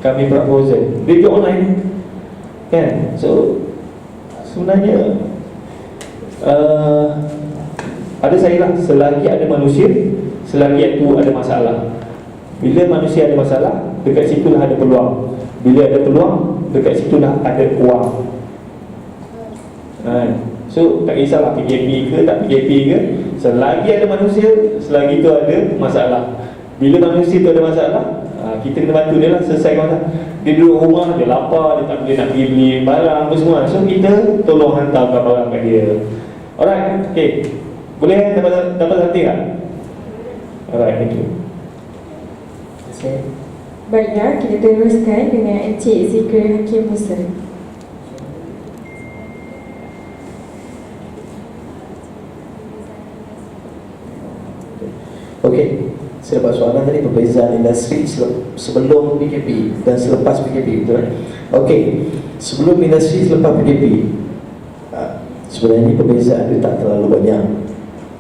kami proposal video online kan. So sebenarnya ada saya lah, selagi ada manusia, selagi itu ada masalah. Bila manusia ada masalah, dekat situlah ada peluang. Bila ada peluang, dekat situlah ada uang. So tak kisahlah PKP ke tak PKP ke, selagi ada manusia, selagi itu ada masalah. Bila manusia itu ada masalah, kita kena bantu dia lah, selesaikan masalah. Dia duduk rumah, dia lapar, dia tak boleh nak pergi beli barang apa semua. So kita tolong hantarkan barang kat dia. Alright, okay. Boleh dapat hati tak? Alright, thank you. Baiklah, kita teruskan dengan Encik Zikri Hakim Musa. Okey, saya dapat soalan tadi perbezaan industri sebelum PKP dan selepas PKP, betul tak? Okey, sebelum industri selepas PKP, sebenarnya perbezaan itu tak terlalu banyak.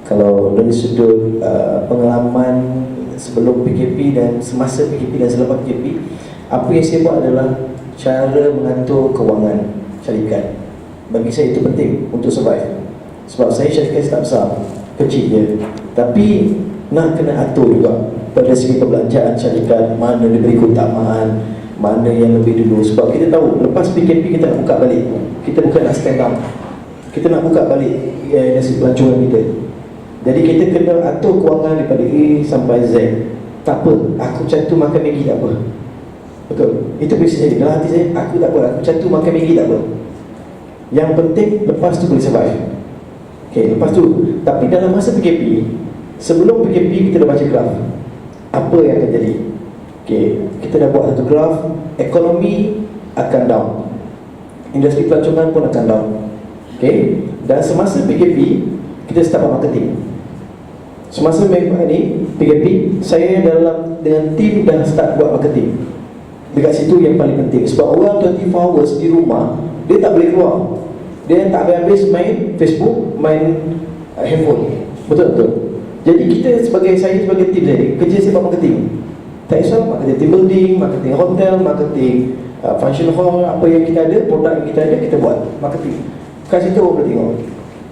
Kalau dari sudut pengalaman sebelum PKP dan semasa PKP dan selepas PKP, apa yang saya buat adalah cara mengatur kewangan syarikat. Bagi saya itu penting untuk survive. Sebab saya syarikat tak besar, kecil je, tapi nak kena atur juga pada segi perbelanjaan syarikat, mana diberi keutamaan, mana yang lebih dulu. Sebab kita tahu lepas PKP kita nak buka balik, kita bukan nak stand down, kita nak buka balik industri pelancongan kita. Jadi kita kena atur kewangan daripada A sampai Z. Tak apa, aku cantum makan Maggi tak apa. Betul, itu prinsip saya. Dalam hati saya, aku tak apa, aku cantum makan Maggi tak apa. Yang penting lepas tu boleh survive. Okay, lepas tu. Tapi dalam masa PKP, sebelum PKP kita dah baca graf apa yang akan jadi. Okay, kita dah buat satu graf. Ekonomi akan down, industri pelancongan pun akan down. Okay, dan semasa PKP kita start buat marketing. Semasa ini PKP, saya dengan tim dah start buat marketing. Dekat situ yang paling penting. Sebab orang 24 hours di rumah, dia tak boleh keluar, dia tak habis main Facebook, main handphone. Betul-betul. Jadi saya sebagai tim saya, kerja saya buat marketing. Tak kisah marketing team building, marketing hotel, marketing function hall, apa yang kita ada, produk yang kita ada, kita buat marketing. Kat situ orang boleh tengok.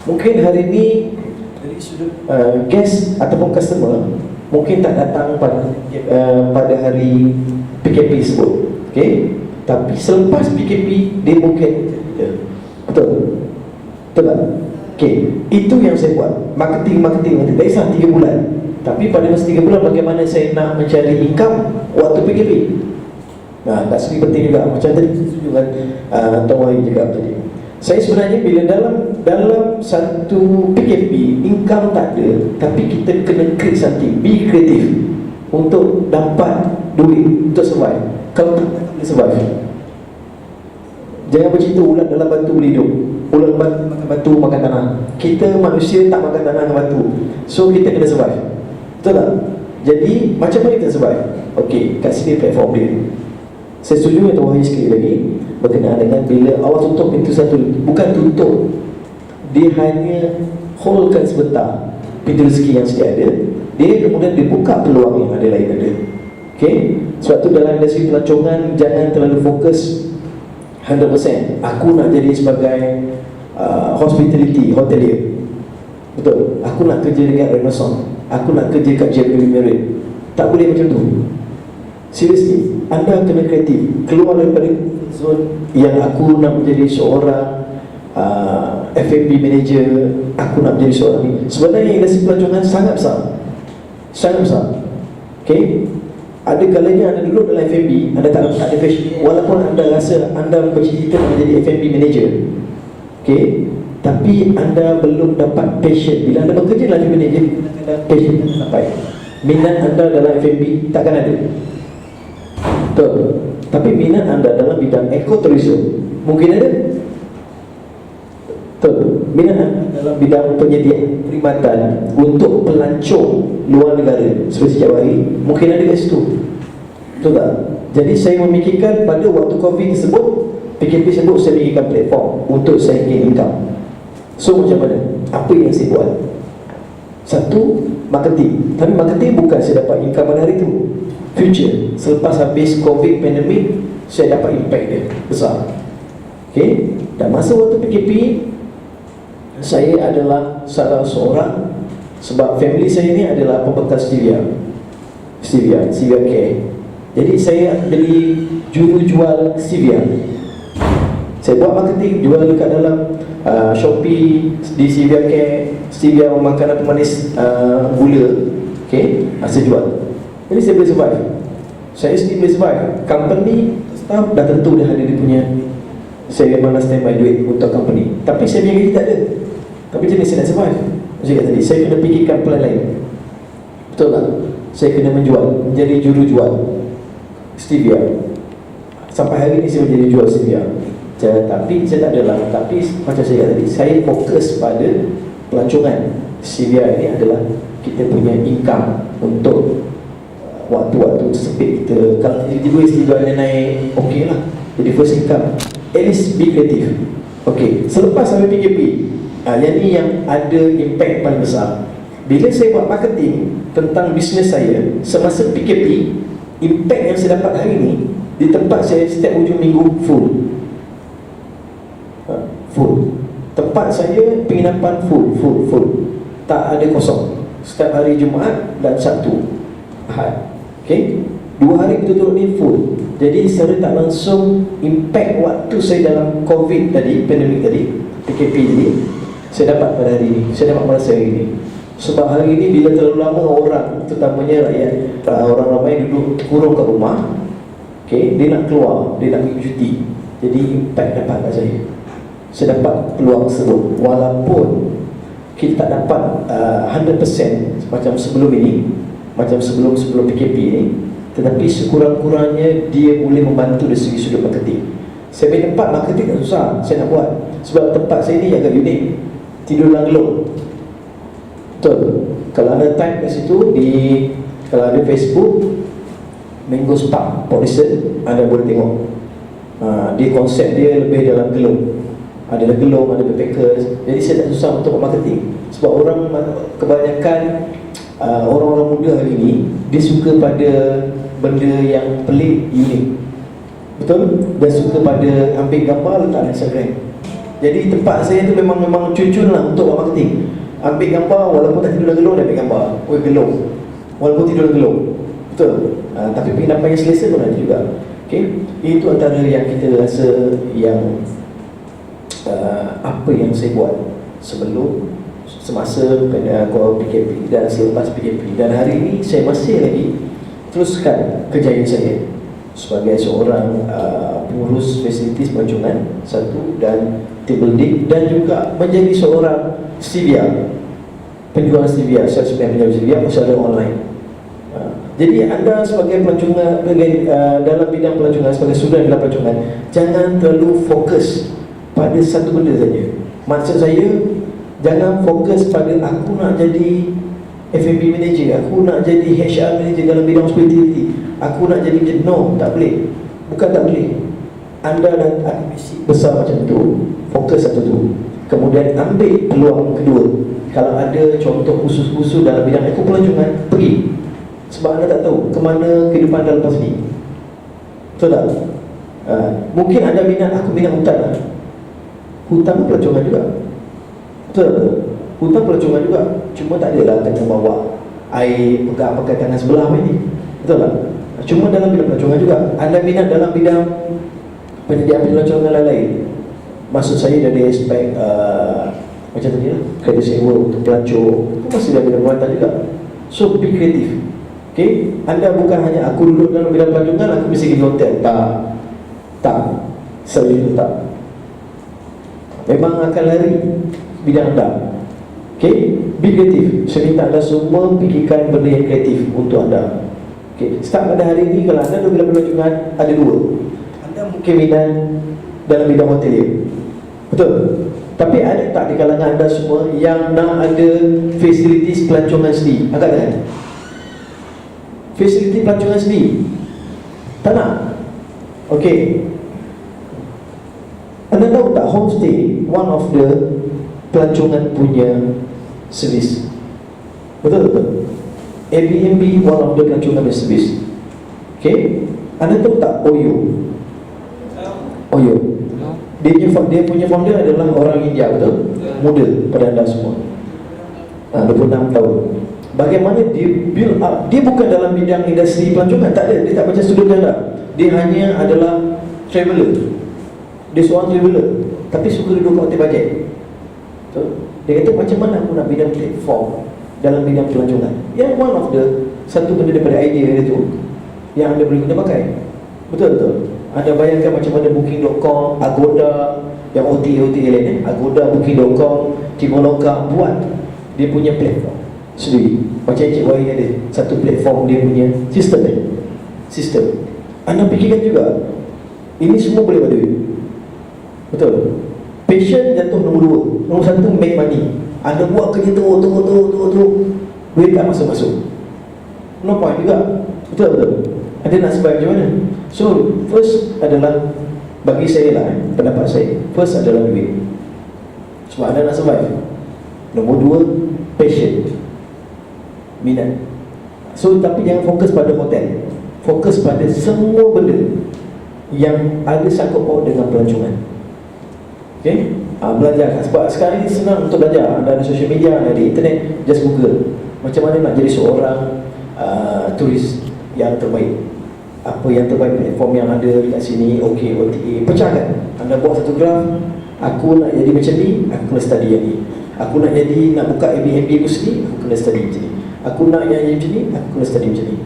Mungkin hari ini dari sudut guest ataupun customer mungkin tak datang pada hari PKP tersebut. Okay? Tapi selepas PKP dia mungkin betul? Betul tak? Okay, itu yang saya buat. Marketing tak kisah 3 bulan. Tapi pada masa 3 bulan bagaimana saya nak mencari income waktu PKP. Nah, tak segi penting juga. Macam tadi setuju kan Tuan Wahid juga tadi. Saya sebenarnya bila dalam satu PKP income tak ada, tapi kita kena create something, be creative untuk dapat duit untuk survive. Kalau tak boleh survive. Jangan bercerita ulat dalam batu boleh hidup. Ulat makan batu, makan tanah. Kita manusia tak makan tanah dengan batu. So kita kena survive. Betul tak? Jadi macam mana kita survive? Okey, kat sini platform dia. Saya setuju dengan Tuan Wahid sekali lagi berkenaan dengan bila Allah tutup pintu satu. Bukan tutup, dia hanya holdkan sebentar pintu rezeki yang sedia ada. Dia kemudian dibuka peluang yang ada lain ada. Okay? Sebab tu dalam industri pelancongan jangan terlalu fokus 100%. Aku nak jadi sebagai hospitality, hotelier. Betul. Aku nak kerja dekat Renaissance, aku nak kerja kat JW Marriott. Tak boleh macam tu. Seriously, anda kena kreatif. Keluar daripada zone yang aku nak menjadi seorang F&B manager, aku nak menjadi seorang ni. Sebenarnya industri pelancongan sangat besar. Sangat besar. Okay? Ada kalanya anda duduk dalam F&B, anda tak ada fashion, walaupun anda rasa anda bercita-cita nak menjadi F&B manager. Okay? Tapi anda belum dapat passion. Bila anda bekerja dalam F&B manager, passion anda sampai. Minat anda dalam F&B takkan ada. Betul. Tapi minat anda dalam bidang ekoturism mungkin ada. Betul. Minat anda dalam bidang penyediaan perkhidmatan untuk pelancong luar negara seperti sejak hari, mungkin ada kat situ. Betul tak? Jadi saya memikirkan pada waktu COVID tersebut, PKP tersebut, saya memikirkan platform untuk saya gain income. So macam mana? Apa yang saya buat? Satu, marketing. Tapi marketing bukan saya dapat income pada hari itu. future, selepas habis COVID pandemic, saya dapat impact dia besar. Okay? Dan masa waktu PKP, saya adalah salah seorang, sebab family saya ni adalah pembekas stevia care. Jadi saya beli juru jual stevia. Saya buat marketing, jual dekat dalam Shopee, di stevia care, stevia makanan pemanis gula. Okay, saya jual. Jadi saya boleh survive. Saya sendiri boleh survive. Company staff dah tentu dah ada dia punya, saya memang standby duit untuk company. Tapi saya punya gaji tak ada. Tapi macam ni saya nak survive. Macam kata tadi, saya kena fikirkan plan lain. Betul tak? Saya kena menjual, menjadi juru jual stevia. Sampai hari ni saya menjadi jual stevia. Tapi saya tak adalah. Tapi macam saya kata tadi, saya fokus pada pelancongan. Stevia ini adalah kita punya income untuk waktu-waktu tersepit kita. Kalau tiba-tiba stevia ni naik, okey lah, jadi first income. At least be creative. Okey, selepas sampai PKP, yang ni yang ada impact paling besar. Bila saya buat marketing tentang bisnes saya semasa PKP, impact yang saya dapat hari ni, di tempat saya setiap hujung minggu full. Tempat saya penginapan full. Tak ada kosong. Setiap hari Jumaat dan Sabtu, Ahad. Okay, 2 hari betul-betul ni full. Jadi secara tak langsung impact waktu saya dalam COVID tadi, pandemik tadi, PKP tadi, saya dapat pada hari ini. Saya dapat merasa hari ini. Sebab hari ini bila terlalu lama orang, terutamanya rakyat, orang ramai duduk kurung kat rumah, okay, dia nak keluar, dia nak pergi cuti. Jadi impact dapat kat saya. Saya dapat peluang tersebut. Walaupun kita tak dapat 100% macam sebelum ini, macam sebelum PKP ni, tetapi sekurang-kurangnya dia boleh membantu dari segi sudut marketing. Saya punya tempat marketing tak susah saya nak buat. Sebab tempat saya ni agak unik, tidur dalam gelung. Betul. Kalau ada time kat situ, kalau ada Facebook Mango Spa Porison, anda boleh tengok. Dia konsep dia lebih dalam gelung. Ada gelung, ada backpackers. Jadi saya tak susah untuk marketing. Sebab orang kebanyakan orang-orang muda hari ini, dia suka pada benda yang pelik, unik. Betul? Dia suka pada ambil gambar letak dalam Instagram. Jadi tempat saya tu memang cun-cun lah untuk buat marketing. Ambil gambar, walaupun tak tidur dalam gelung, dia ambil gambar. Gelung, walaupun tidur dalam gelung. Betul? Tapi penginapan yang selesa pun ada juga. Okay? Itu antara yang kita rasa yang apa yang saya buat sebelum, semasa PKP dan selepas PKP. Dan hari ini saya masih lagi teruskan kejayaan saya sebagai seorang pengurus fasilitis pelancongan satu, dan team building, dan juga menjadi seorang stevia, penjual stevia, penjual stevia secara online. Jadi anda sebagai pelancongan, dalam bidang pelancongan, sebagai sudut dalam pelancongan, jangan terlalu fokus pada satu benda saja. Maksud saya, jangan fokus pada aku nak jadi F&B manager, aku nak jadi HR manager dalam bidang hospitality, aku nak jadi no, tak boleh. Bukan tak boleh. Anda dah ada misi besar macam tu, fokus satu tu. Kemudian ambil peluang kedua. Kalau ada contoh khusus-khusus dalam bidang aku pelancongan, pergi. Sebab anda tak tahu ke mana kehidupan anda lepas ni. Betul tak? Mungkin anda minat, aku minat hutan lah. Hutan pelancongan juga. Betul tak? Hutan pelancongan juga. Cuma tak adalah kena bawa air, pakai tangan sebelah ni. Betul tak? Cuma dalam bidang pelancongan juga. Anda minat dalam bidang penyediaan pelancongan lain-lain. Maksud saya dari aspek macam tadi lah, kerja sewa untuk pelancong, itu masih dalam bidang perkhidmatan juga. So be creative. Okay? Anda bukan hanya aku duduk dalam bidang pelancongan, aku mesti pergi hotel. Tak. Selalu itu tak. Memang akan lari bidang anda. Okay? Be creative. Saya minta anda semua fikirkan benda yang kreatif untuk anda. Okay? Start pada hari ini, kalau anda dalam bidang pelancongan, ada dua. Anda mungkin minat dalam bidang hotelier. Betul? Tapi ada tak di kalangan anda semua yang nak ada fasilitis pelancongan sendiri? Angkat tangan. Fasiliti pelancongan sendiri? Tak nak? Okey. Anda tahu tak homestay one of the pelancongan punya servis? Betul? Airbnb one of the pelancongan punya servis. Okay, anda tahu tak Oyo? Oyo, dia punya founder adalah orang India, betul? Muda pada anda semua, 26 tahun. Bagaimana dia build up? Dia bukan dalam bidang industri pelancongan, tak ada. Dia tak baca student ganda. Dia hanya adalah traveller. Dia seorang traveller, tapi suka duduk kat hotel bajet. Betul? Dia kata macam mana aku nak bidang platform dalam bidang pelancongan. Yang one of the satu benda daripada idea dia tu yang anda boleh guna pakai. Betul-betul. Anda bayangkan macam mana Booking.com, Agoda, yang OTA lain, Agoda, Booking.com, Timoloka buat dia punya platform sendiri. Macam Encik Wahid ada satu platform dia punya sistem sistem. Anda fikirkan juga, ini semua boleh buat duit. Betul? Passion jatuh nombor 2. Nombor 1 make money. Anda buat kerja terus, duit tak masuk-masuk, no point juga. Betul-betul. Anda nak survive macam mana? So, first adalah, bagi saya lah, pendapat saya, first adalah duit. Sebab anda nak survive. Nombor 2, passion, minat. So, tapi jangan fokus pada hotel. Fokus pada semua benda yang ada sangkut paut dengan pelancongan. Okay? Belajar. Sebab sekarang ni senang untuk belajar. Anda ada social media, anda ada internet, just Google macam mana nak jadi seorang turis yang terbaik. Apa yang terbaik platform yang ada dekat sini, okay, OTA, pecahkan. Anda buat satu graf, aku nak jadi macam ni, aku kena study yang ni. Aku nak buka Airbnb aku sendiri, aku kena study macam ni. Aku nak yang macam ni, aku kena study macam ni.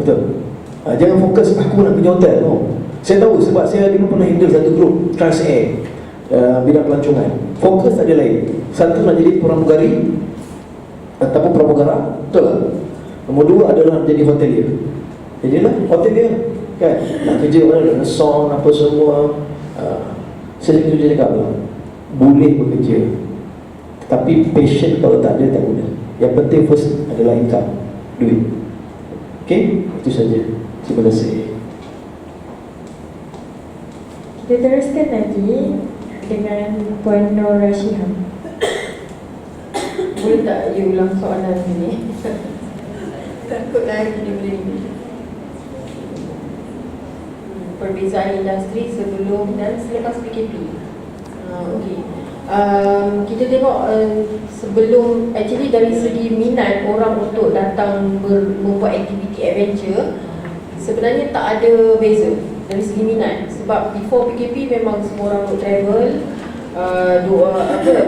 Betul? Jangan fokus aku nak pergi hotel, no. Saya tahu sebab saya dulu pernah handle satu grup Transair, bidang pelancongan. Fokus ada lain. Satu nak jadi pramugari ataupun pramugara, betul tak? Nombor 2 adalah jadi hotelier. Jadilah hotelier, kan? Nak kerja mana, nak song apa semua. Saya cakap lah, boleh bekerja, tapi passion kalau tak ada, tak guna. Yang penting first adalah income, duit. Okay, itu saja. Terima kasih. Kita teruskan lagi dengan Puan Nur Rashiham. Boleh tak you ulang soalan ni? Takut lagi dia boleh ni. Perbezaan industri sebelum dan selepas PKP. Okey. Kita tengok sebelum, actually dari segi minat orang untuk datang membuat aktiviti adventure, sebenarnya tak ada beza dari segi minat. Sebab before PKP memang semua orang untuk travel,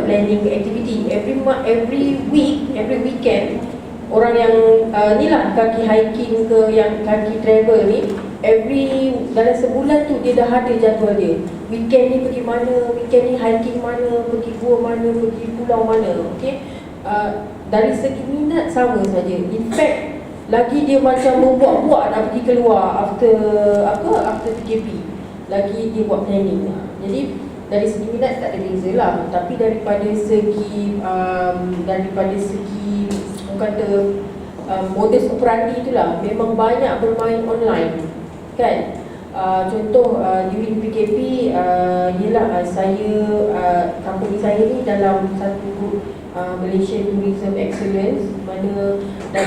planning activity every week, every weekend. Orang yang ni lah kaki hiking ke, yang kaki travel ni, dalam sebulan tu dia dah ada jadual dia. Weekend ni pergi mana, weekend ni hiking mana, pergi gua mana, pergi pulau mana. Okay? Dari segi minat sama saja. In fact, lagi dia macam membuat-buat nak pergi keluar after PKP. Lagi dia buat planning. Jadi dari segi minat tak ada beza lah. Tapi daripada segi kata modus operandi itulah, memang banyak bermain online, kan? Contoh during PKP, company saya ni dalam satu group Malaysian Tourism Excellence, mana dan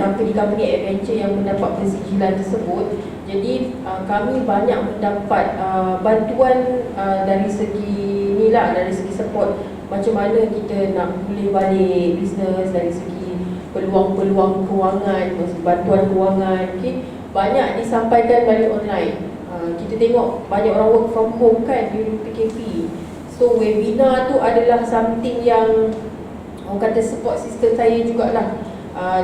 company-company adventure yang mendapat persijilan tersebut. Jadi kami banyak mendapat bantuan dari segi inilah, dari segi support macam mana kita nak pulih balik bisnes, dari segi peluang-peluang kewangan, bantuan kewangan, okay? Banyak disampaikan balik online. Kita tengok banyak orang work from home, kan, during PKP. So webinar tu adalah something yang orang kata support system saya jugalah,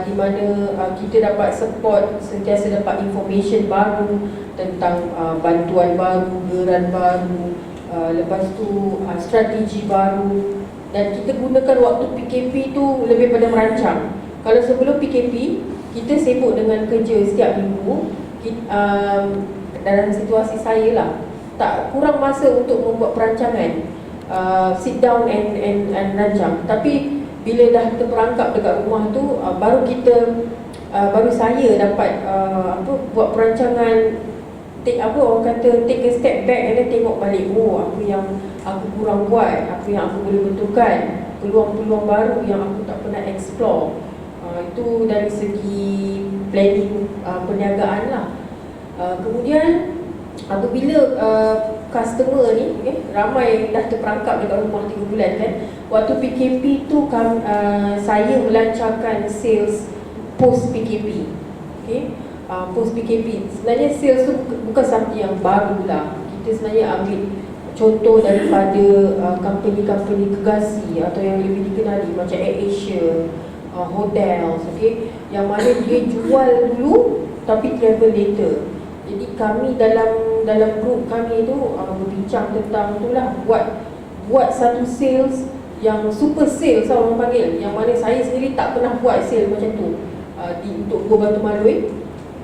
di mana kita dapat support, sentiasa dapat information baru tentang bantuan baru, geran baru, lepas tu strategi baru. Dan kita gunakan waktu PKP tu lebih pada merancang. Kalau sebelum PKP, kita sibuk dengan kerja setiap minggu. Dalam situasi saya lah, tak kurang masa untuk membuat perancangan, sit down and rancang. Tapi bila dah terperangkap dekat rumah tu, baru saya dapat buat perancangan, take a step back and then tengok balik, apa yang aku kurang buat, apa yang aku boleh betulkan, peluang-peluang baru yang aku tak pernah explore. Itu dari segi planning perniagaan lah. Kemudian apabila customer ni ramai dah terperangkap dekat rumah 3 bulan kan, waktu PKP tu saya melancarkan sales post PKP. Post PKP sebenarnya sales tu bukan sesuatu yang baru lah. Kita sebenarnya ambil contoh daripada company-company gegasi atau yang lebih dikenali macam AirAsia, hotels, yang mana dia jual dulu tapi travel later. Jadi kami dalam grup kami tu berbincang tentang itulah, buat satu sales yang super sales lah orang panggil, yang mana saya sendiri tak pernah buat sales macam tu untuk Gua Batu Malui.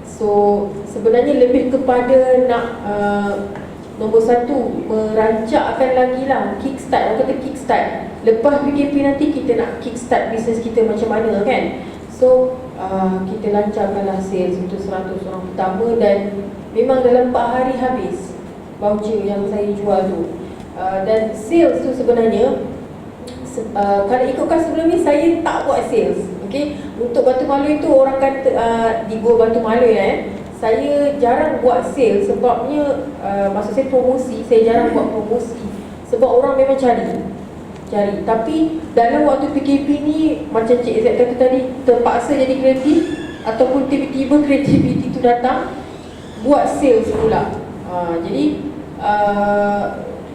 So sebenarnya lebih kepada nak nombor satu, merancakkan lagi lah, kickstart, orang kata kickstart. Lepas PKP nanti kita nak kickstart bisnes kita macam mana kan. So kita lancarkanlah sales untuk 100 orang pertama, dan memang dalam 4 hari habis voucher yang saya jual tu. Dan sales tu sebenarnya kalau ikutkan sebelum ni saya tak buat sales. Untuk Batu Malui tu orang kata di Gua Batu Malui saya jarang buat sales sebabnya maksud saya promosi, saya jarang buat promosi sebab orang memang cari. Tapi dalam waktu PKP ni macam Cik Izzat kata tadi, terpaksa jadi kreatif ataupun tiba-tiba kreativiti tu datang, buat sales pula. Jadi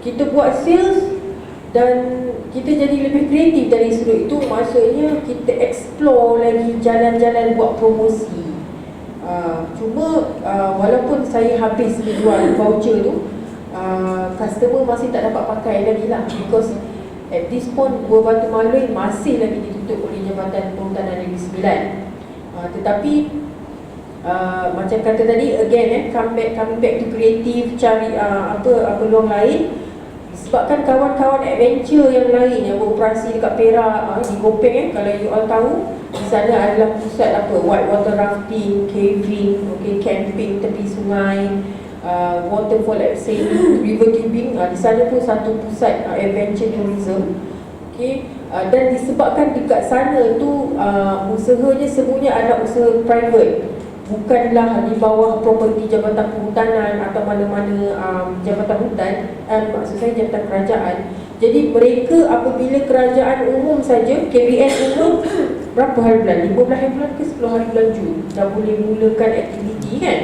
kita buat sales dan kita jadi lebih kreatif dari sudut itu. Maksudnya kita explore lagi jalan-jalan buat promosi. Cuma walaupun saya habis jual voucher tu, customer masih tak dapat pakai lagi lah, because at this point Gua Batu Malui masih lagi ditutup oleh Jabatan Perhutanan Negeri Sembilan. Tetapi macam kata tadi, again coming back to kreatif, cari apa peluang lain. Sebabkan kawan-kawan adventure yang lain yang beroperasi dekat Perak, di Gopeng kalau you all tahu, di sana adalah pusat whitewater rafting, caving, camping tepi sungai, waterfall sailing, river tubing. Di sana pun satu pusat adventure tourism. Dan disebabkan dekat sana tu usahanya semuanya adalah usaha private, bukanlah di bawah properti Jabatan Perhutanan atau mana-mana jabatan hutan, maksud saya jabatan kerajaan. Jadi mereka apabila kerajaan umum saja, KBN umum berapa hari bulan? 15 hari bulan ke 10 hari bulan Jun dah boleh mulakan aktiviti kan.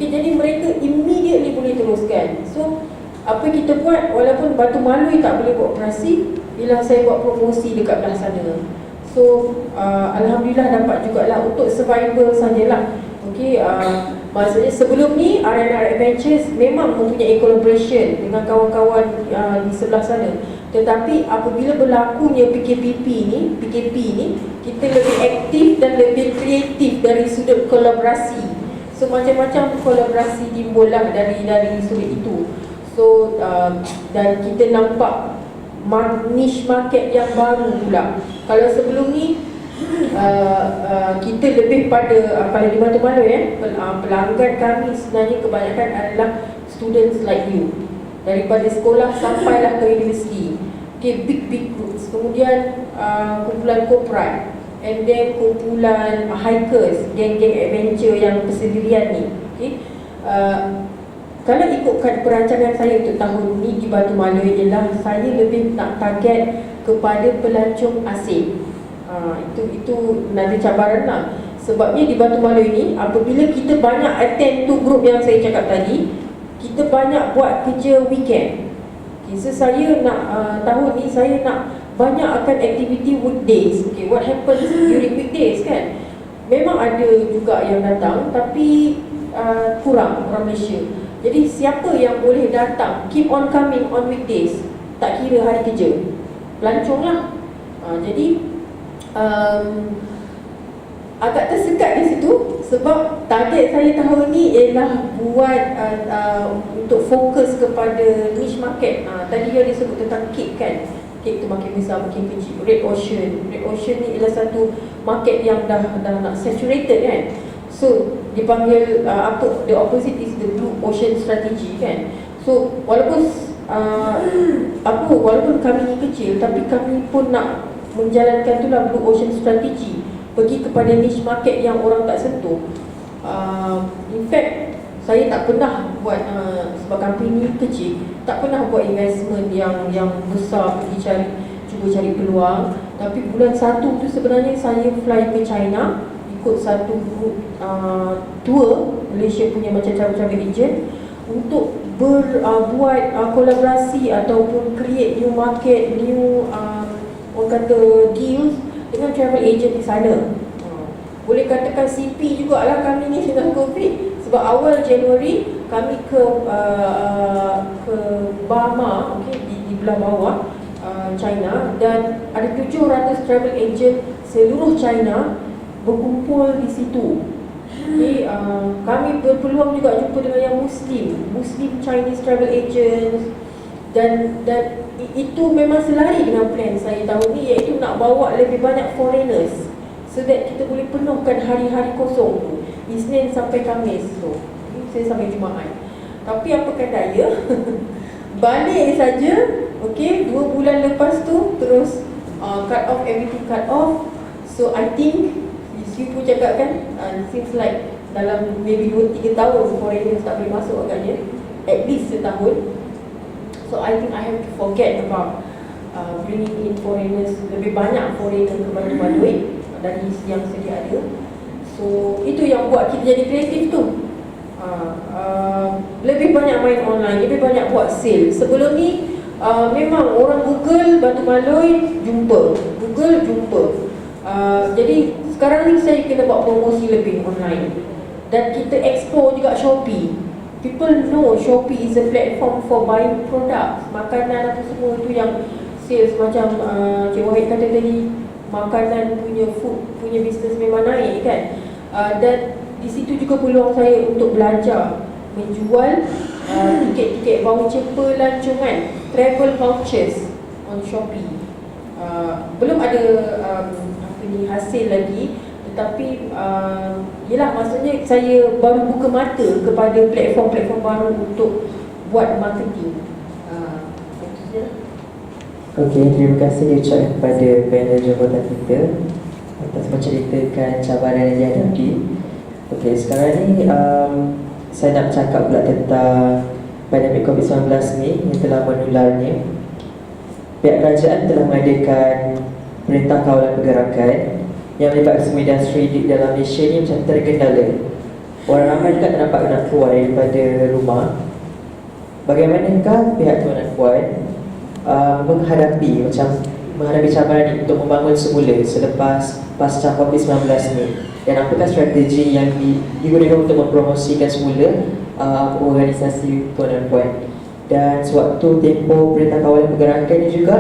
Jadi mereka immediately boleh teruskan. So apa kita buat, walaupun Batu Malui tak boleh buat operasi, bila saya buat promosi dekat belah sana. So alhamdulillah dapat jugalah untuk survival sajalah. Maksudnya sebelum ni R&R Adventures memang mempunyai collaboration dengan kawan-kawan di sebelah sana. Tetapi apabila berlakunya PKP ni, kita lebih aktif dan lebih kreatif dari sudut kolaborasi. So macam-macam kolaborasi timbul lah dari sudut itu. So dan kita nampak niche market yang baru pula. Kalau sebelum ni kita lebih pada kalau di Batu Malui pelanggan kami sebenarnya kebanyakan adalah students like you, daripada sekolah sampailah ke universiti. Big groups. Kemudian kumpulan korporat, and then kumpulan hikers, geng-geng adventure yang persendirian ni. Kalau ikutkan perancangan saya untuk tahun ni di Batu Malui ialah saya lebih nak target kepada pelancong asing. Itu nanti cabaran lah. Sebabnya di Batu Malui ni apabila kita banyak attend tu group yang saya cakap tadi, kita banyak buat kerja weekend. So saya nak tahun ni saya nak banyak akan aktiviti weekdays. What happens during weekdays kan? Memang ada juga yang datang tapi kurang orang Malaysia. Jadi siapa yang boleh datang, keep on coming on weekdays, tak kira hari kerja, pelancong lah. Jadi agak tersekat di situ sebab target saya tahun ni ialah buat untuk fokus kepada niche market. Tadi yang disebut tentang kek kan, kek tu makin besar makin kecil. Red Ocean ni ialah satu market yang dah nak saturated kan. So dipanggil the opposite is the Blue Ocean strategy kan. So walaupun kami ni kecil, tapi kami pun nak menjalankan itulah Blue Ocean strategy, pergi kepada niche market yang orang tak sentuh. In fact saya tak pernah buat sebab company kecil, tak pernah buat investment yang besar pergi cuba cari peluang. Tapi bulan 1 tu sebenarnya saya fly ke China, ikut satu group tour Malaysia punya macam travel agent, untuk buat kolaborasi ataupun create new market, new orang kata deals dengan travel agent di sana. Boleh katakan CP jugalah kami ni dengan COVID. Sebab awal Januari kami ke Burma, di belah bawah China, dan ada 700 travel agent seluruh China berkumpul di situ. Kami berpeluang juga jumpa dengan yang Muslim Chinese travel agents, dan itu memang selari dengan plan saya tahun ni, iaitu nak bawa lebih banyak foreigners so that kita boleh penuhkan hari-hari kosong tu, Isnin sampai Khamis tu. Saya sampai Jumaat. Tapi apakah daya balik saja, 2 bulan lepas tu terus cut off, everything cut off. So I think you pun cakap kan, seems like dalam maybe 2-3 tahun foreigners tak boleh masuk agaknya, at least setahun. So I think I have to forget about bringing in foreigners, lebih banyak foreigner ke Batu Baloi dari yang sedia ada. So itu yang buat kita jadi kreatif tu. Lebih banyak main online, lebih banyak buat sale. Sebelum ni memang orang Google Batu Baloi jumpa, Google jumpa. Jadi sekarang ni saya kena buat promosi lebih online, dan kita explore juga Shopee. People know Shopee is a platform for buying products, makanan apa semua itu yang sales. Macam Cik Wahid kata tadi, makanan punya food punya bisnes memang naik kan. Dan di situ juga peluang saya untuk belajar menjual tiket-tiket voucher pelancongan, travel vouchers on Shopee. Belum ada hasil lagi, tetapi yelah, maksudnya saya baru buka mata kepada platform-platform baru untuk buat marketing. Itu saja. Okey, terima kasih diucapkan kepada panel jabatan kita atas menceritakan cabaran yang dihadapi. Okey, sekarang ni saya nak cakap pula tentang pandemik COVID-19 ni yang telah menular ni. Pihak kerajaan telah mengadakan Perintah Kawalan Pergerakan yang melibatkan semua industri di dalam Malaysia ni macam terkendala. Orang ramai juga tak nampak nak keluar daripada rumah. Bagaimanakah pihak tuan dan puan menghadapi cabaran ini untuk membangun semula selepas pasca COVID-19 ni? Dan apakah strategi yang digunakan untuk mempromosikan semula organisasi tuan dan puan? Dan sewaktu tempoh Perintah Kawalan Pergerakan ini juga,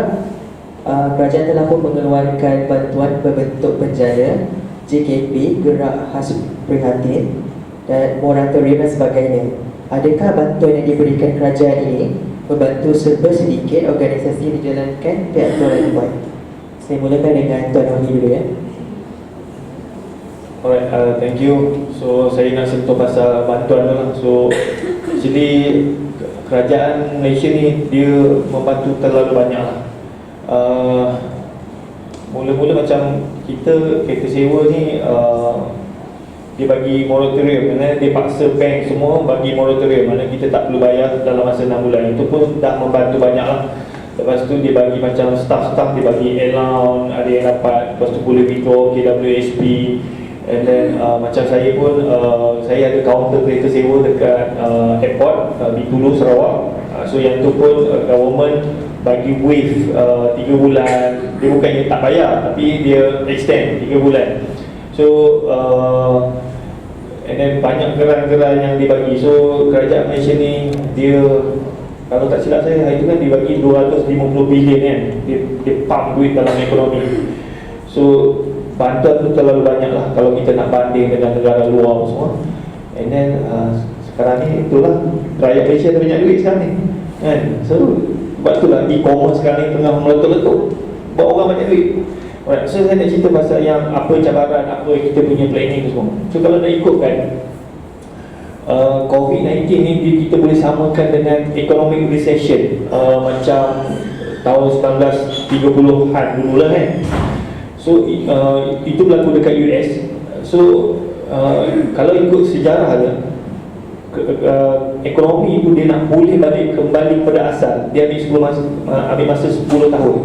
kerajaan telah pun mengeluarkan bantuan berbentuk penjara, JKP, Gerak Khas Prihatin, dan moratorium dan sebagainya. Adakah bantuan yang diberikan kerajaan ini membantu serba sedikit organisasi yang dijalankan pihak tuan dan puan? Saya mulakan dengan Tuan Wahid dulu ya. Alright, thank you. So saya nak sentuh pasal bantuan tu lah. So jadi kerajaan Malaysia ni dia membantu terlalu banyak lah. Mula-mula macam kita kereta sewa ni dia bagi moratorium, mana dia paksa bank semua bagi moratorium, mana kita tak perlu bayar dalam masa 6 bulan. Itu pun dah membantu banyak lah. Lepas tu dia bagi macam staff-staff, dia bagi allowance, ada yang dapat. Lepas tu boleh withdraw KWSP. And then macam saya pun saya ada kaunter kereta sewa dekat airport di Tulu, Sarawak. So yang tu pun government bagi waive 3 bulan. Dia bukannya tak bayar, tapi dia extend 3 bulan. So and then banyak geran-geran yang dibagi. So kerajaan Malaysia ni dia, kalau tak silap saya, hari tu kan dia bagi 250 bilion kan. Dia pump duit dalam ekonomi. So bantuan tu terlalu banyak lah kalau kita nak banding dengan negara luar semua. And then sekarang ni itulah, rakyat Malaysia ada banyak duit sekarang ni kan. So sebab tu lah e-commerce sekarang ni tengah meletup-letup, buat orang banyak duit. Alright, so saya nak cerita pasal yang apa cabaran, apa kita punya planning tu semua. So kalau nak ikutkan COVID-19 ni kita boleh samakan dengan economic recession macam tahun 1930-an dulu lah kan. So itu berlaku dekat US. So kalau ikut sejarah dia, ekonomi tu dia nak pulih balik kembali kepada asal, dia ambil masa 10 tahun.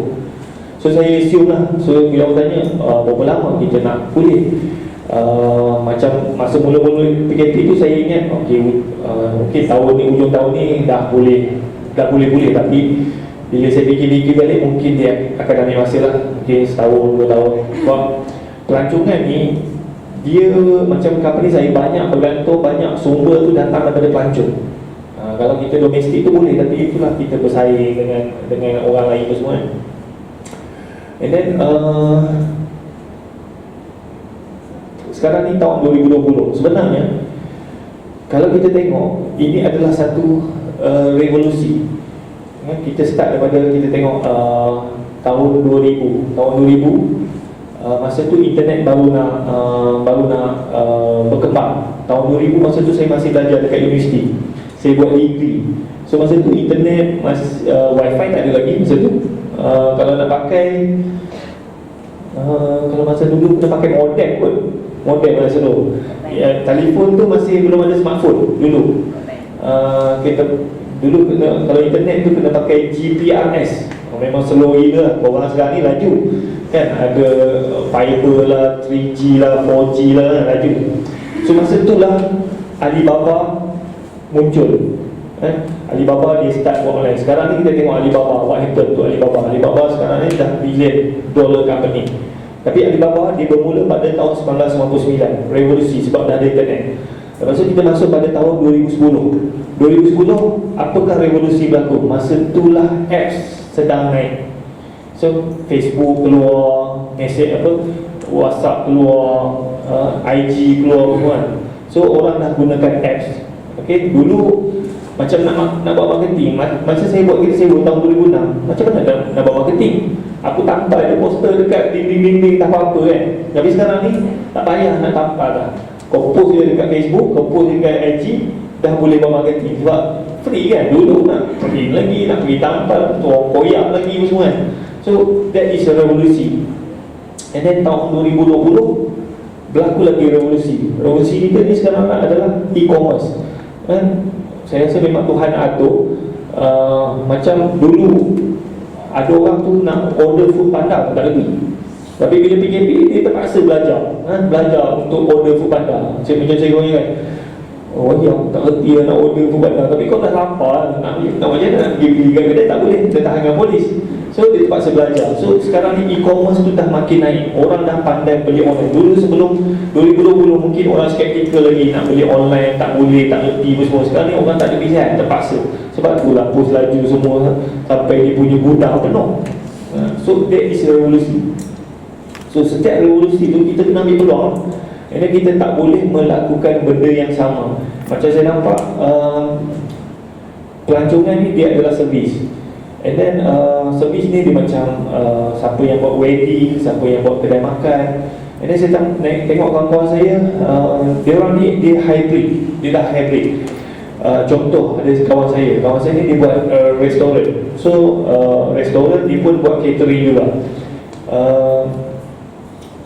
So saya assume lah, so bila orang tanya berapa lama kita nak pulih, macam masa mula-mula PKP tu saya ingat mungkin tahun ni, ujung tahun ni dah boleh pulih. Tapi bila saya fikir-fikir balik, mungkin dia akan ambil masa lah, mungkin setahun, 2 tahun. Sebab pelancongan ni dia macam company saya banyak bergantung, banyak sumber tu datang daripada pelancong. Kalau kita domestik tu boleh, tapi itulah kita bersaing dengan orang lain tu semua kan. And then sekarang ni tahun 2020. Sebenarnya kalau kita tengok, ini adalah satu revolusi. Kita start daripada, kita tengok tahun 2000. Masa tu internet baru nak berkembang. Tahun 2000 masa tu saya masih belajar dekat universiti. Saya buat degree. So masa tu internet wifi tak ada lagi masa tu. Kalau nak pakai kalau masa dulu kita pakai modem pun. Modem masa tu. Telefon tu masih belum ada smartphone dulu. Kita dulu kalau internet tu kena pakai GPRS. Memang slow gila. Orang sekarang ni laju. Kan ada fiber lah, 3G lah, 4G lah, laju. So masa tu lah Alibaba muncul. Alibaba dia start buat online. Sekarang ni kita tengok Alibaba, what happened to Alibaba. Alibaba sekarang ni dah billion dollar company. Tapi Alibaba dia bermula pada tahun 1999, revolusi sebab dah ada internet. Lepas tu kita masuk pada tahun 2010. 2010 apakah revolusi berlaku? Masa itulah apps sedang naik. So Facebook keluar, WhatsApp keluar, IG keluar semua. So orang dah gunakan apps. Okay, dulu macam nak buat marketing, masa saya buat kereta sewa tahun 2006, macam mana nak buat marketing? Aku tampal ada poster dekat dinding-dinding, tak apa-apa kan. Tapi sekarang ni tak payah nak tampal dah. Kau post je dekat Facebook, kau post dekat IG, dah boleh buat marketing. Sebab free kan. Dulu nak pergi lagi, nak pergi tampal, koyak lagi semua kan. So that is a revolusi. And then tahun 2020 berlaku lagi revolusi. Revolusi kita ni sekarang adalah e-commerce kan. Saya rasa memang Tuhan atur. Macam dulu ada orang tu nak order food panda tak lagi. Tapi bila PKP dia terpaksa belajar belajar untuk order food panda. Macam saya kan, oh ya, aku tak reti nak order food panda. Tapi kau dah lapar, nak macam mana nak pergi kedai, tak boleh, kita tahan dengan polis. So dia terpaksa belajar. So sekarang ni e-commerce tu dah makin naik. Orang dah pandai beli online. Dulu sebelum 2020 mungkin orang skeptikal lagi, nak beli online tak boleh, tak reti semua. Sekarang ni orang tak ada pilihan, terpaksa. Sebab tu lah post laju semua sampai dia punya gudang penuh. So that is revolusi. So setiap revolusi tu kita kena ambil peluang. Jadi kita tak boleh melakukan benda yang sama. Macam saya nampak pelancongan ni dia adalah servis. And then servis ni dia macam siapa yang buat wedding, siapa yang buat kedai makan. And then saya tengok kawan-kawan saya, dia orang ni dia hybrid. Dia dah hybrid. Contoh ada kawan saya ni dia buat restoran. So restoran dia pun buat catering juga.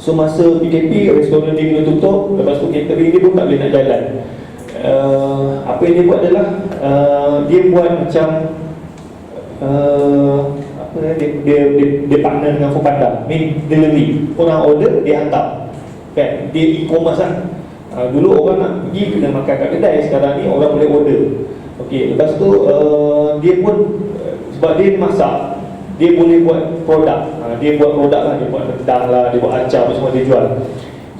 So masa PKP restoran dia kena tutup, lepas tu catering dia pun tak boleh nak jalan. Apa yang dia buat adalah dia buat macam dia partner dengan Foodpanda, mean delivery. Orang order dia hantar kan, dia e-commerce lah. Dulu orang nak pergi kena makan kat kedai, sekarang ni orang boleh order. Okey, lepas tu dia pun sebab dia masak, dia boleh buat produk. Dia buat produk lah, dia buat rendang lah, dia buat acar semua dia jual.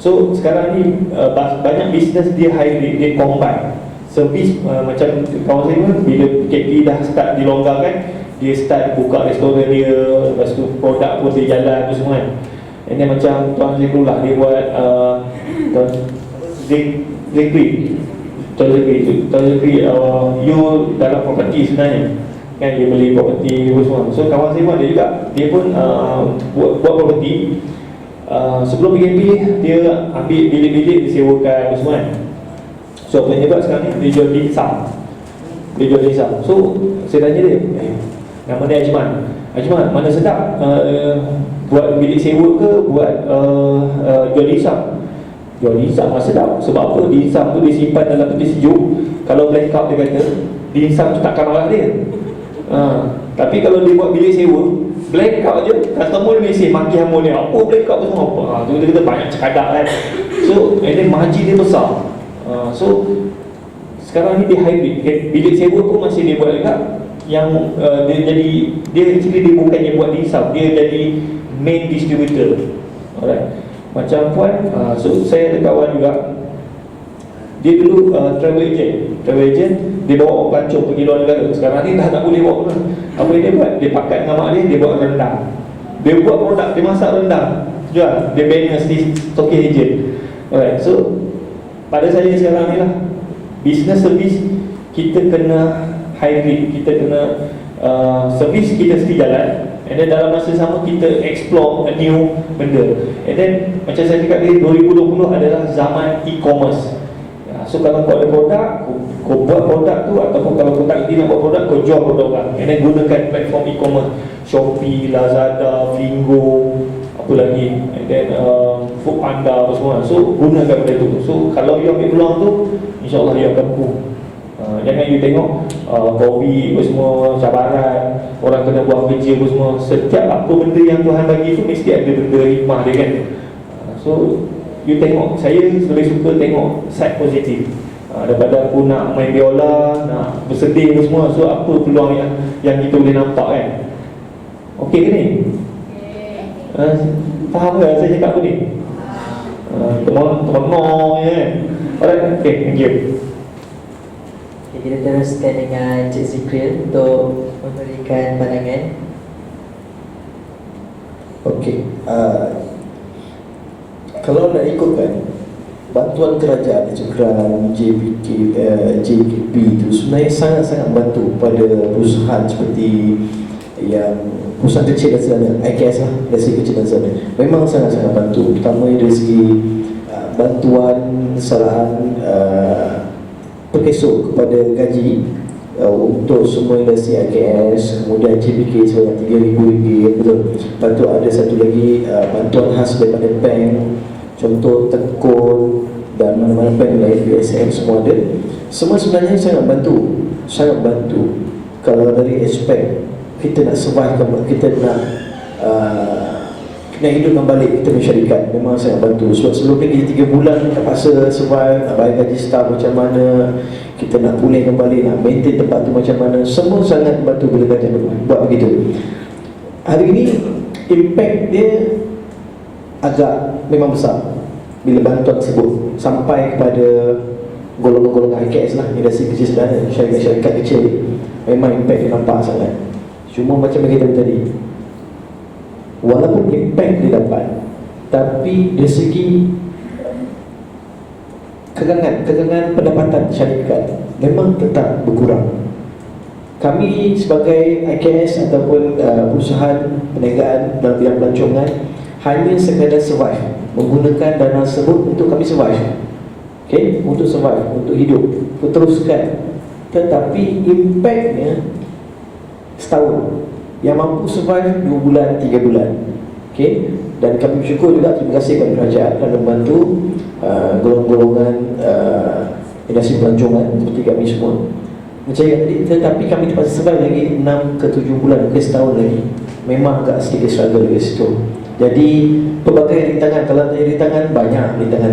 So sekarang ni banyak bisnes dia hybrid, dia combine. Servis macam kawan saya pun bila PKP dah start dilonggarkan, dia start buka restoran dia, lepas tu produk pun dia jalan tu semua kan. And then macam Tuan Zikrullah dia buat Tuan Zikri you dalam property sebenarnya kan, dia beli property semua. So kawan saya pun ada juga, dia pun buat property. Sebelum PKP dia ambil bilik-bilik disewakan semua kan. So apa yang dia buat sekarang ni, dia jual dimsum. So saya tanya dia, nama dia Ajman, mana sedap buat bilik sewa ke buat jual dimsum? Jual dimsum sedap. Sebab apa? Dimsum tu disimpan dalam peti sejuk. Kalau blackout dia kata, dimsum tu takkan marah dia. Tapi kalau dia buat bilik sewa, blackout je, customer dia mesej maki hamba ni, apa blackout tu semua apa. Tu dia kata banyak cekadak kan. So, and then margin dia besar. So, sekarang ni dia hybrid. Bilik sewa pun masih dia buat juga. Yang dia jadi, dia actually dia bukannya buat dimsum, dia jadi main distributor. Alright. Macam puan, so saya ada kawan juga. Dia dulu travel agent, dia bawa pelancong pergi luar negara. Sekarang ni dah tak boleh bawa pun. Apa yang dia buat? Dia pakat dengan mak dia buat rendang. Dia buat produk, dia masak rendang, jual. Dia business di Tokyo agent. Alright, so pada saya sekarang ni lah, business service kita kena hybrid, kita kena service kita mesti jalan. And then dalam masa sama kita explore a new benda. And then macam saya cakap tadi, 2020 adalah zaman e-commerce. So kalau kau ada produk, kau buat produk tu, ataupun kalau kau tak nak buat produk, kau jual produk orang. And then gunakan platform e-commerce, Shopee, Lazada, Fingo, apa lagi, and then Foodpanda apa semua. So gunakan benda tu. So kalau you ambil peluang tu, insyaAllah you akan mampu. Jangan you tengok COVID apa semua, cabaran, orang kena buat kerja apa semua. Setiap apa benda yang Tuhan bagi tu mesti ada benda hikmah dia kan. So you tengok, saya lebih suka tengok side positif daripada aku nak main biola, nak bersedih apa semua. So apa peluang yang kita boleh nampak kan. Okey ke ni? Faham ke saya cakap apa ni? Tengok je kan. Alright, okay, thank you. Kita teruskan dengan Cik Zikril untuk memberikan pandangan. Okey, kalau nak ikutkan bantuan kerajaan cekran JKP itu sebenarnya sangat-sangat bantu pada perusahaan seperti yang perusahaan kecil dan sederhana, IKS lah, dari segi kecil dan sederhana, memang sangat-sangat bantu. Pertama dari segi bantuan kesalahan perkesok kepada gaji untuk semua industri IKS, kemudian JPK sebanyak RM3,000, betul. Lepas tu ada satu lagi bantuan khas daripada bank, contoh Tekun dan mana-mana bank lain, BSM, semua ada. Semua sebenarnya sangat bantu, sangat bantu. Kalau dari aspek kita nak survive, kita nak hidupkan balik kita punya syarikat, memang sangat bantu. Sebab sebelum ni kita 3 bulan terpaksa survive, nak bayar gaji staff macam mana, kita nak pulih kembali, nak maintain tempat tu macam mana, semua sangat bantu bila kerajaan buat begitu. Hari ini impact dia agak memang besar bila bantuan tersebut sampai kepada golongan-golongan IKS lah, industri kecil sederhana, syarikat-syarikat kecil. Memang impact dia nampak sangat. Cuma macam yang kita tadi, walaupun impact dia dapat, tapi dari segi kegangan pendapatan syarikat memang tetap berkurang. Kami sebagai IKS ataupun perusahaan perniagaan dalam bidang pelancongan hanya sekadar survive, menggunakan dana tersebut untuk kami survive. Okay? Untuk survive, untuk hidup, untuk teruskan. Tetapi impactnya setahun. Yang mampu survive 2 bulan, 3 bulan. Okay? Dan kami bersyukur juga, terima kasih kepada kerajaan dan membantu golongan-golongan industri pelancongan seperti kami semua. Macam yang tadi, tetapi kami terpaksa survive lagi 6 ke 7 bulan, ke setahun lagi. Memang agak sedikit struggle dari situ. Jadi pelbagai rintangan, kalau ada rintangan, banyak rintangan.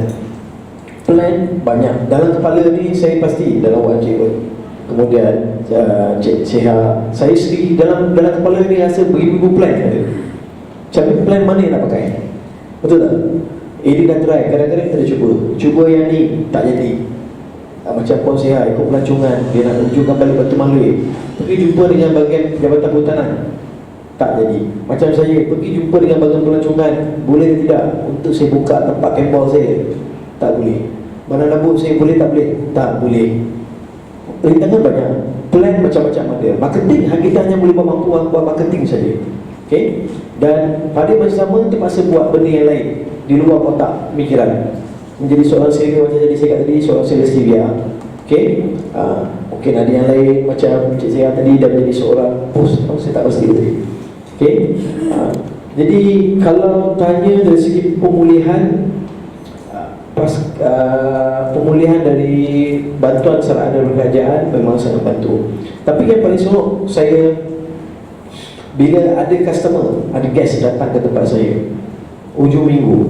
Plan banyak. Dalam kepala ni saya pasti dalam wajib. Kemudian Cik Siha, saya sendiri dalam kepala ni rasa beribu-ribu plan ada. Macam plan mana yang nak pakai? Betul tak? Ini dah try, kadang-kadang kita dah cuba yang ni, tak jadi. Macam Puan Siha ikut pelancongan, dia nak tunjukkan balik Batu Malui, pergi jumpa dengan bahagian Jabatan Perhutanan, tak jadi. Macam saya pergi jumpa dengan bahagian pelancongan, boleh tidak untuk saya buka tempat kembal saya? Tak boleh. Mana labut saya boleh, tak boleh? Tak boleh. Rintangan banyak, plan macam-macam ada. Marketing, kita hanya boleh buat marketing saja. Okay? Dan pada masa sama terpaksa buat benda yang lain di luar kotak pemikiran. Menjadi seorang serial macam jadi saya kata tadi, seorang serial stevia. Okay? Mungkin ada yang lain macam Cik saya tadi dan menjadi seorang post, saya tak pasti tadi. Okay? Jadi kalau tanya dari segi pemulihan, pemulihan dari bantuan sarana kerajaan memang sangat bantu. Tapi yang paling seronok saya bila ada customer, ada guest datang ke tempat saya ujung minggu,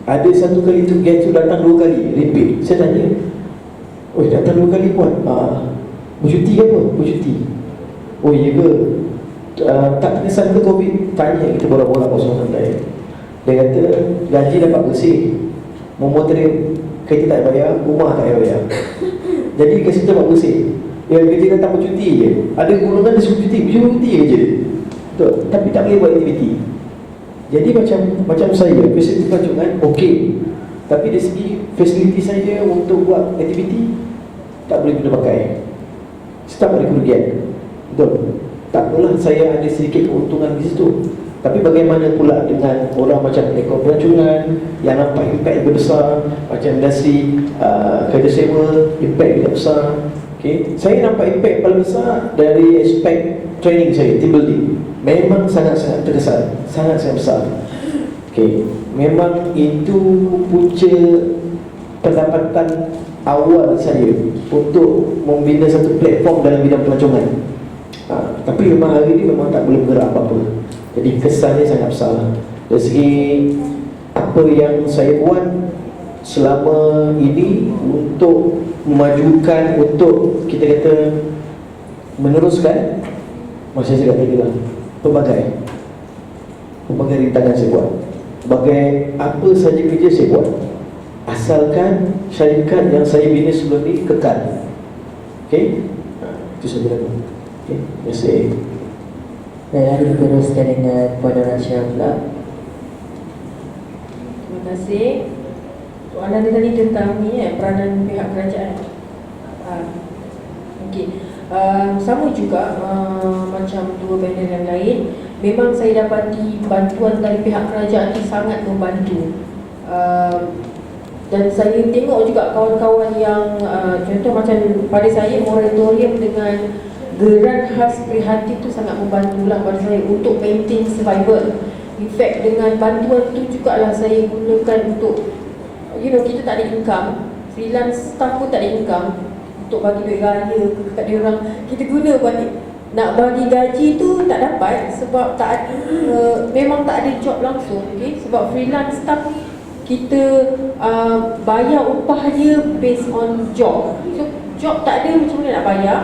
ada satu kali tu guest tu datang 2 kali repeat. Saya tanya, oh datang 2 kali puan, bercuti ke apa? Bercuti. Oh iya ke? Tak kesan ke COVID? Tanya, kita borak-borak kosong santai. Dia kata gaji dapat bersih, memotori kereta tak bayar, rumah tak payah bayar. Jadi kasi dapat bersih. Yang kerja datang bercuti je. Ada golongan dia suruh cuti je. Betul. Tapi tak boleh buat aktiviti. Jadi macam saya, fasiliti pelancungan okey. Tapi dari segi fasiliti saya untuk buat aktiviti tak boleh guna pakai. Start ada kerugian. Betul. Tak apalah, saya ada sedikit keuntungan di situ. Tapi bagaimana pula dengan orang macam ekor pelancongan yang nampak impact yang besar, macam industri kerja sewa, impact yang besar. Okay. Saya nampak impact paling besar dari aspek training saya, team building. Memang sangat-sangat terkesan, sangat-sangat besar. Okay. Memang itu punca pendapatan awal saya untuk membina satu platform dalam bidang pelancongan. Tapi memang hari ini memang tak boleh bergerak apa-apa. Jadi kesannya sangat besar. Dari segi apa yang saya buat selama ini untuk memajukan, untuk kita kata meneruskan, masih saya kata lah, pelbagai rintangan saya buat. Bagai apa saja kerja saya buat, asalkan syarikat yang saya bina sebelum ni kekal. Okay? Itu saja. Okay, terima kasih. Dan lalu diteruskan dengan Puan Rasya pula. Terima kasih. Soalan dia tadi tentang ni peranan pihak kerajaan. Okey. Sama juga macam dua panel yang lain, memang saya dapati bantuan dari pihak kerajaan ini sangat membantu. Dan saya tengok juga kawan-kawan yang contoh macam pada saya moratorium dengan geran khas prihatin tu sangat membantulah pada saya untuk maintain survival. In fact dengan bantuan tu jugalah saya gunakan untuk kita tak ada income, freelance staff pun tak ada income untuk bagi duit raya kat dia orang. Kita guna balik nak bagi gaji tu tak dapat sebab tak ada, memang tak ada job langsung. Okay? Sebab freelance staff kita bayar upah dia based on job. So job tak ada, macam mana nak bayar?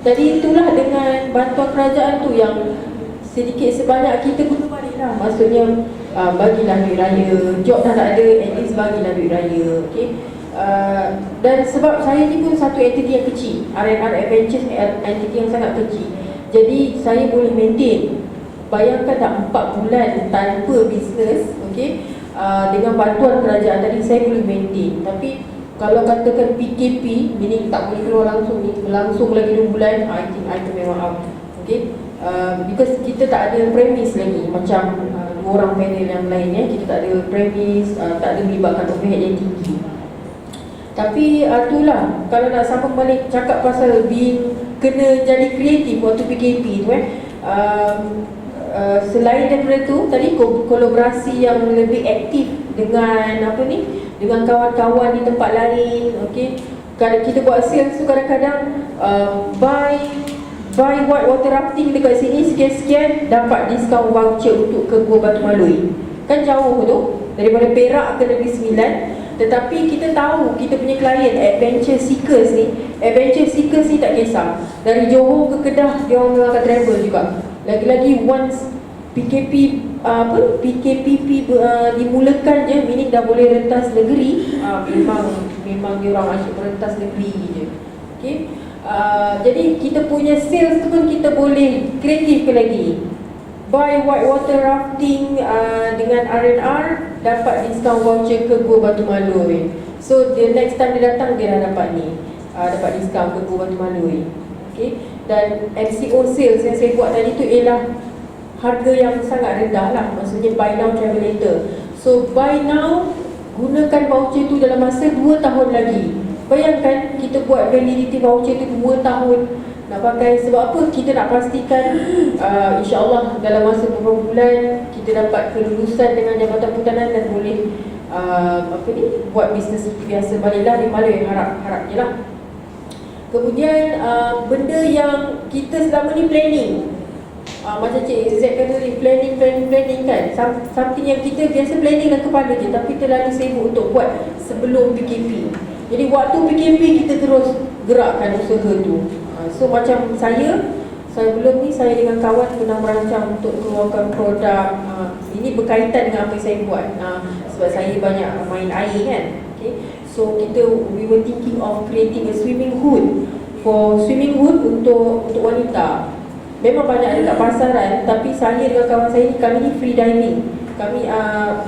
Jadi itulah dengan bantuan kerajaan tu yang sedikit sebanyak kita guna balik lah. Maksudnya bagilah duit raya, job dah tak ada, at least bagilah duit raya. Okay? Dan sebab saya ni pun satu entiti yang kecil, R&R Adventures entiti yang sangat kecil, jadi saya boleh maintain. Bayangkan tak 4 bulan tanpa bisnes, okay? Dengan bantuan kerajaan tadi saya boleh maintain. Tapi kalau katakan PKP, meaning tak boleh keluar langsung ni, berlangsung lagi 2 bulan, I think I memang out. Okay? Because kita tak ada premis lagi. Macam 2 orang panel yang lainnya, kita tak ada premis, tak ada melibatkan overhead yang tinggi. Tapi itulah, kalau nak sambung balik cakap pasal kena jadi kreatif waktu PKP tu selain daripada tu, tadi kolaborasi yang lebih aktif dengan dengan kawan-kawan di tempat lain. Okay? Kalau kita buat sales tu kadang-kadang buy white water rafting dekat sini sekian-sekian dapat diskaun voucher untuk ke Gua Batu Malui. Kan jauh tu, daripada Perak ke Negeri Sembilan. Tetapi kita tahu kita punya klien adventure seekers ni tak kisah. Dari Johor ke Kedah dia orang akan travel juga. Lagi-lagi once PKPP dimulakan je, meaning dah boleh rentas negeri, memang dia orang asyik rentas negeri je. Okay? Jadi kita punya sales tu pun kita boleh kreatifkan lagi. Buy white water rafting dengan R&R dapat diskaun voucher ke Gua Batu Malui. So the next time dia datang dia dah dapat ni, dapat diskaun ke Gua Batu Malui. Okay? Dan MCO sales yang saya buat tadi tu ialah harga yang sangat rendah lah. Maksudnya buy now travel later. So buy now, gunakan voucher tu dalam masa 2 tahun lagi. Bayangkan kita buat validity voucher tu 2 tahun nak pakai. Sebab apa? Kita nak pastikan InsyaAllah dalam masa beberapa bulan kita dapat kelulusan dengan Jabatan Perhutanan dan boleh buat bisnes biasa baliklah di Malay, harap je lah. Kemudian benda yang kita selama ni planning, macam Cik Z kata tadi, planning kan, something yang kita biasa planning dalam kepala je, tapi terlalu sibuk untuk buat sebelum PKP. Jadi waktu PKP kita terus gerakkan usaha tu. So macam saya belum ni, saya dengan kawan pernah merancang untuk keluarkan produk. Ini berkaitan dengan apa yang saya buat, sebab saya banyak main air kan. Okay. So we were thinking of creating a swimming hood untuk wanita. Memang banyak ada kat pasaran, tapi saya dengan kawan saya ni, kami ni free diving. Kami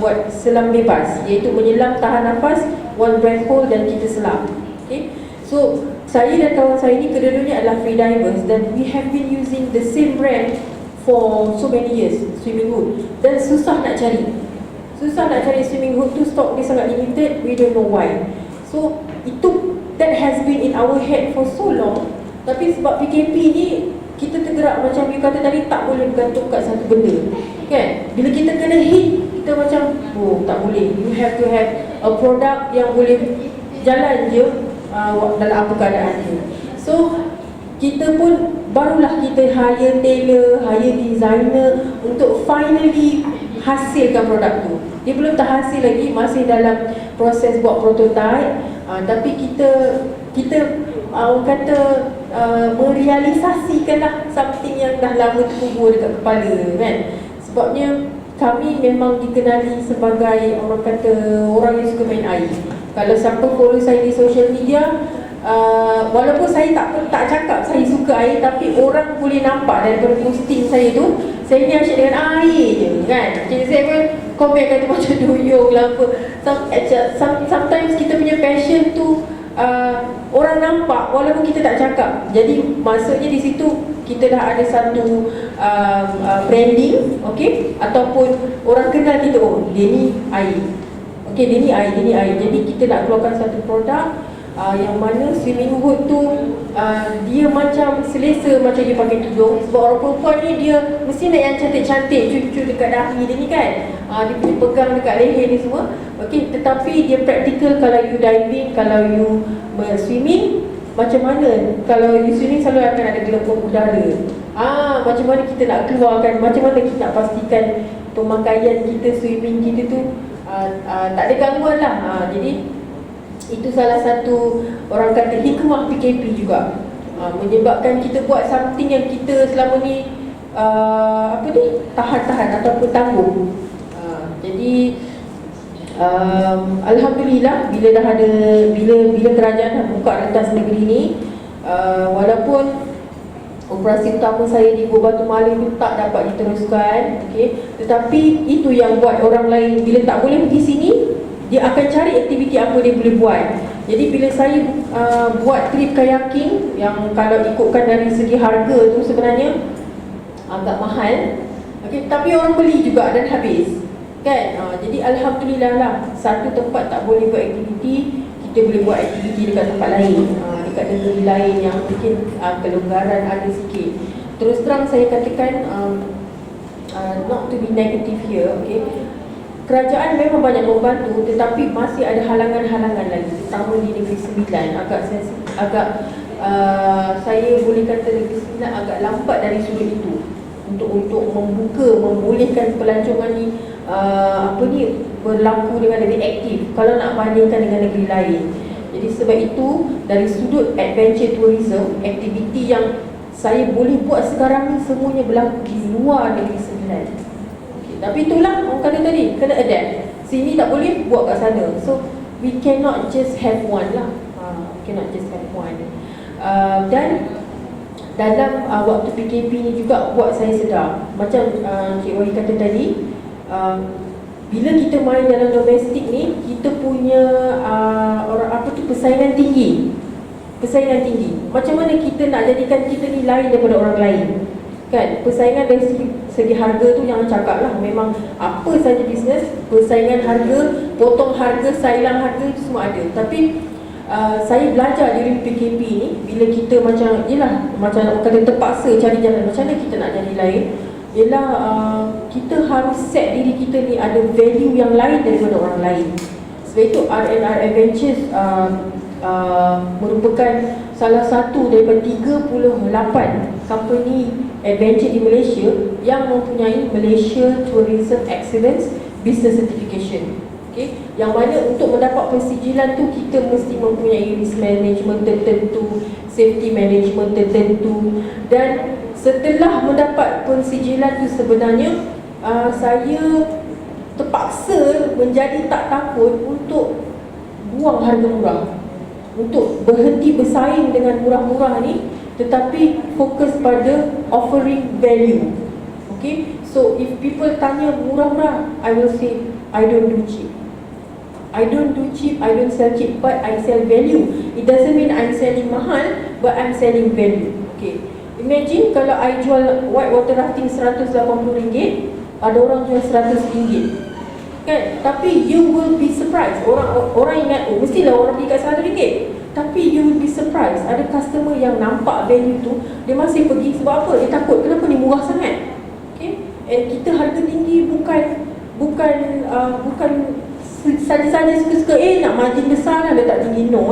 buat selam bebas, iaitu menyelam, tahan nafas, one breath hold dan kita selam. Okay. So saya dan kawan saya ni kedua-duanya adalah free divers, dan we have been using the same brand for so many years, swimming hood. Dan susah nak cari swimming hood tu, stok dia sangat limited, we don't know why. So that has been in our head for so long. Tapi sebab PKP ni, kita tergerak macam you kata tadi, tak boleh bergantung kat satu benda kan. Bila kita kena hit, kita macam tak boleh. You have to have a product yang boleh jalan je dalam apa keadaan dia. So kita pun barulah kita hire tailor, hire designer untuk finally hasilkan produk tu. Dia belum terhasil lagi, masih dalam proses buat prototype, tapi kita orang kata merealisasikanlah something yang dah lama terkubur dekat kepala kan. Sebabnya kami memang dikenali sebagai orang kata orang yang suka main air. Kalau siapa follow saya di social media, walaupun saya tak cakap saya suka air, tapi orang boleh nampak daripada posting saya tu, saya ni asyik dengan air je kan. Cik Z pun komen kata macam duyung lah apa. Sometimes kita punya passion tu orang nampak walaupun kita tak cakap. Jadi maksudnya di situ kita dah ada satu branding, okay? Ataupun orang kenal kita, dia ni air. Okay, dia ni air. Jadi kita nak keluarkan satu produk yang mana swimming hood tu dia macam selesa macam dia pakai tudung. Sebab orang perempuan ni dia mesti nak yang cantik-cantik, cucu dekat dahi dia ni kan, dia boleh pegang dekat leher ni semua. Okay, tetapi dia praktikal kalau you diving, kalau you swimming. Macam mana kalau you swimming selalu akan ada gelembung udara. Macam mana kita nak keluarkan, macam mana kita nak pastikan pemakaian kita, swimming kita tu tak ada gangguan lah. Jadi itu salah satu orang kata hikmah PKP juga, menyebabkan kita buat something yang kita selama ni tahan ataupun tanggung. Jadi alhamdulillah bila dah ada bila kerajaan dah buka rentas negeri ni, walaupun operasi utama saya di Gua Batu Malin tu tak dapat diteruskan, okay, tetapi itu yang buat orang lain bila tak boleh pergi sini, dia akan cari aktiviti apa dia boleh buat. Jadi bila saya buat trip kayaking yang kalau ikutkan dari segi harga tu sebenarnya agak mahal, okay, tapi orang beli juga dan habis kan. Jadi alhamdulillah lah, satu tempat tak boleh buat aktiviti, kita boleh buat aktiviti dekat tempat lain, dekat negeri lain yang mungkin kelonggaran ada sikit. Terus terang saya katakan, not to be negative here, okay, kerajaan memang banyak membantu, tetapi masih ada halangan-halangan lagi, terutama di Negeri Sembilan. Saya boleh kata Negeri Sembilan agak lambat dari sudut itu untuk membolehkan pelancongan ni berlaku dengan lebih aktif kalau nak bandingkan dengan negeri lain. Jadi sebab itu dari sudut adventure tourism, aktiviti yang saya boleh buat sekarang ni semuanya berlaku di luar Negeri Sembilan. Tapi itulah orang kata tadi, kena adapt. Sini tak boleh, buat kat sana. So we cannot just have one lah. Cannot just have one. Dan dalam waktu PKP ni juga buat saya sedar, macam Cik Wahid kata tadi, bila kita main dalam domestik ni, kita punya persaingan tinggi. Macam mana kita nak jadikan kita ni lain daripada orang lain kan? Persaingan dari segi harga tu jangan cakap lah. Memang apa saja bisnes, persaingan harga, potong harga, sailang harga itu semua ada. Tapi saya belajar during PKP ni, bila kita macam orang kata terpaksa cari jalan, macam mana kita nak jadi lain, ialah kita harus set diri kita ni ada value yang lain daripada orang lain. Sebab itu R&R Adventures merupakan salah satu daripada 38 company adventure di Malaysia yang mempunyai Malaysia Tourism Excellence Business Certification. Okay? Yang mana untuk mendapat persijilan tu kita mesti mempunyai risk management tertentu, safety management tertentu, dan setelah mendapat persijilan tu sebenarnya saya terpaksa menjadi tak takut untuk buang harga murah, untuk berhenti bersaing dengan murah-murah ni, tetapi fokus pada offering value. Okay, so if people tanya murah-murah, I will say I don't do cheap. I don't do cheap, I don't sell cheap, but I sell value. It doesn't mean I'm selling mahal, but I'm selling value. Okay, imagine kalau I jual white water rafting RM180, ada orang jual RM100, kan? Tapi you will be surprised. Orang ingat, oh mestilah orang beli kat RM100. Tapi you will be surprised. Ada customer yang nampak value tu, dia masih pergi. Sebab apa? Dia takut, kenapa ni murah sangat? Okay? And kita harga tinggi bukan saja-saja suka-suka nak margin besar lah letak tinggi, no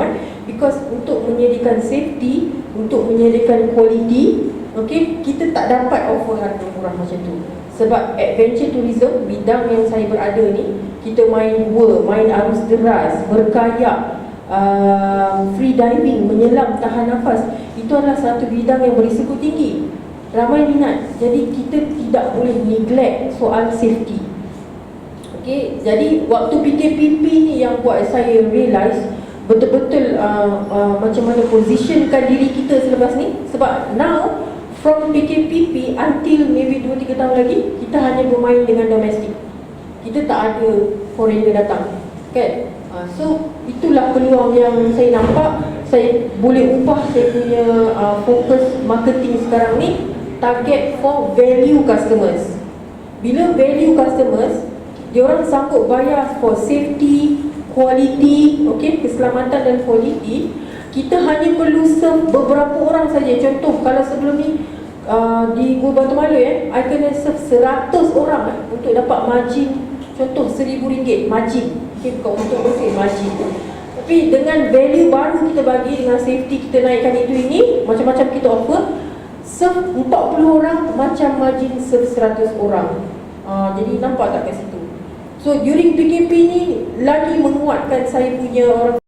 because untuk menyediakan safety, untuk menyediakan quality, okay, kita tak dapat offer harga murah macam tu. Sebab adventure tourism, bidang yang saya berada ni, kita main gua, main arus deras, berkayak, free diving, menyelam, tahan nafas, itu adalah satu bidang yang berisiko tinggi, ramai minat. Jadi kita tidak boleh neglect soal safety. Okay, jadi waktu PKPP ni yang buat saya realise betul-betul macam mana positionkan diri kita selepas ni. Sebab now from PKPP until maybe 2-3 tahun lagi, kita hanya bermain dengan domestik, kita tak ada foreigner datang, kan? So itulah peluang yang saya nampak. Saya boleh ubah saya punya fokus marketing sekarang ni, target for value customers. Bila value customers, dia orang sanggup bayar for safety, quality, okay, keselamatan dan quality. Kita hanya perlu serve beberapa orang saja. Contoh, kalau sebelum ni di Gua Batu Malu I kena serve 100 orang untuk dapat margin, contoh RM1,000 margin. Okay, bukan untuk bersih, margin. Tapi dengan value baru kita bagi, dengan safety kita naikkan itu ini, macam-macam kita offer, serve 40 orang macam margin serve 100 orang. Jadi nampak tak kat situ? So during PKP ni lagi menguatkan saya punya orang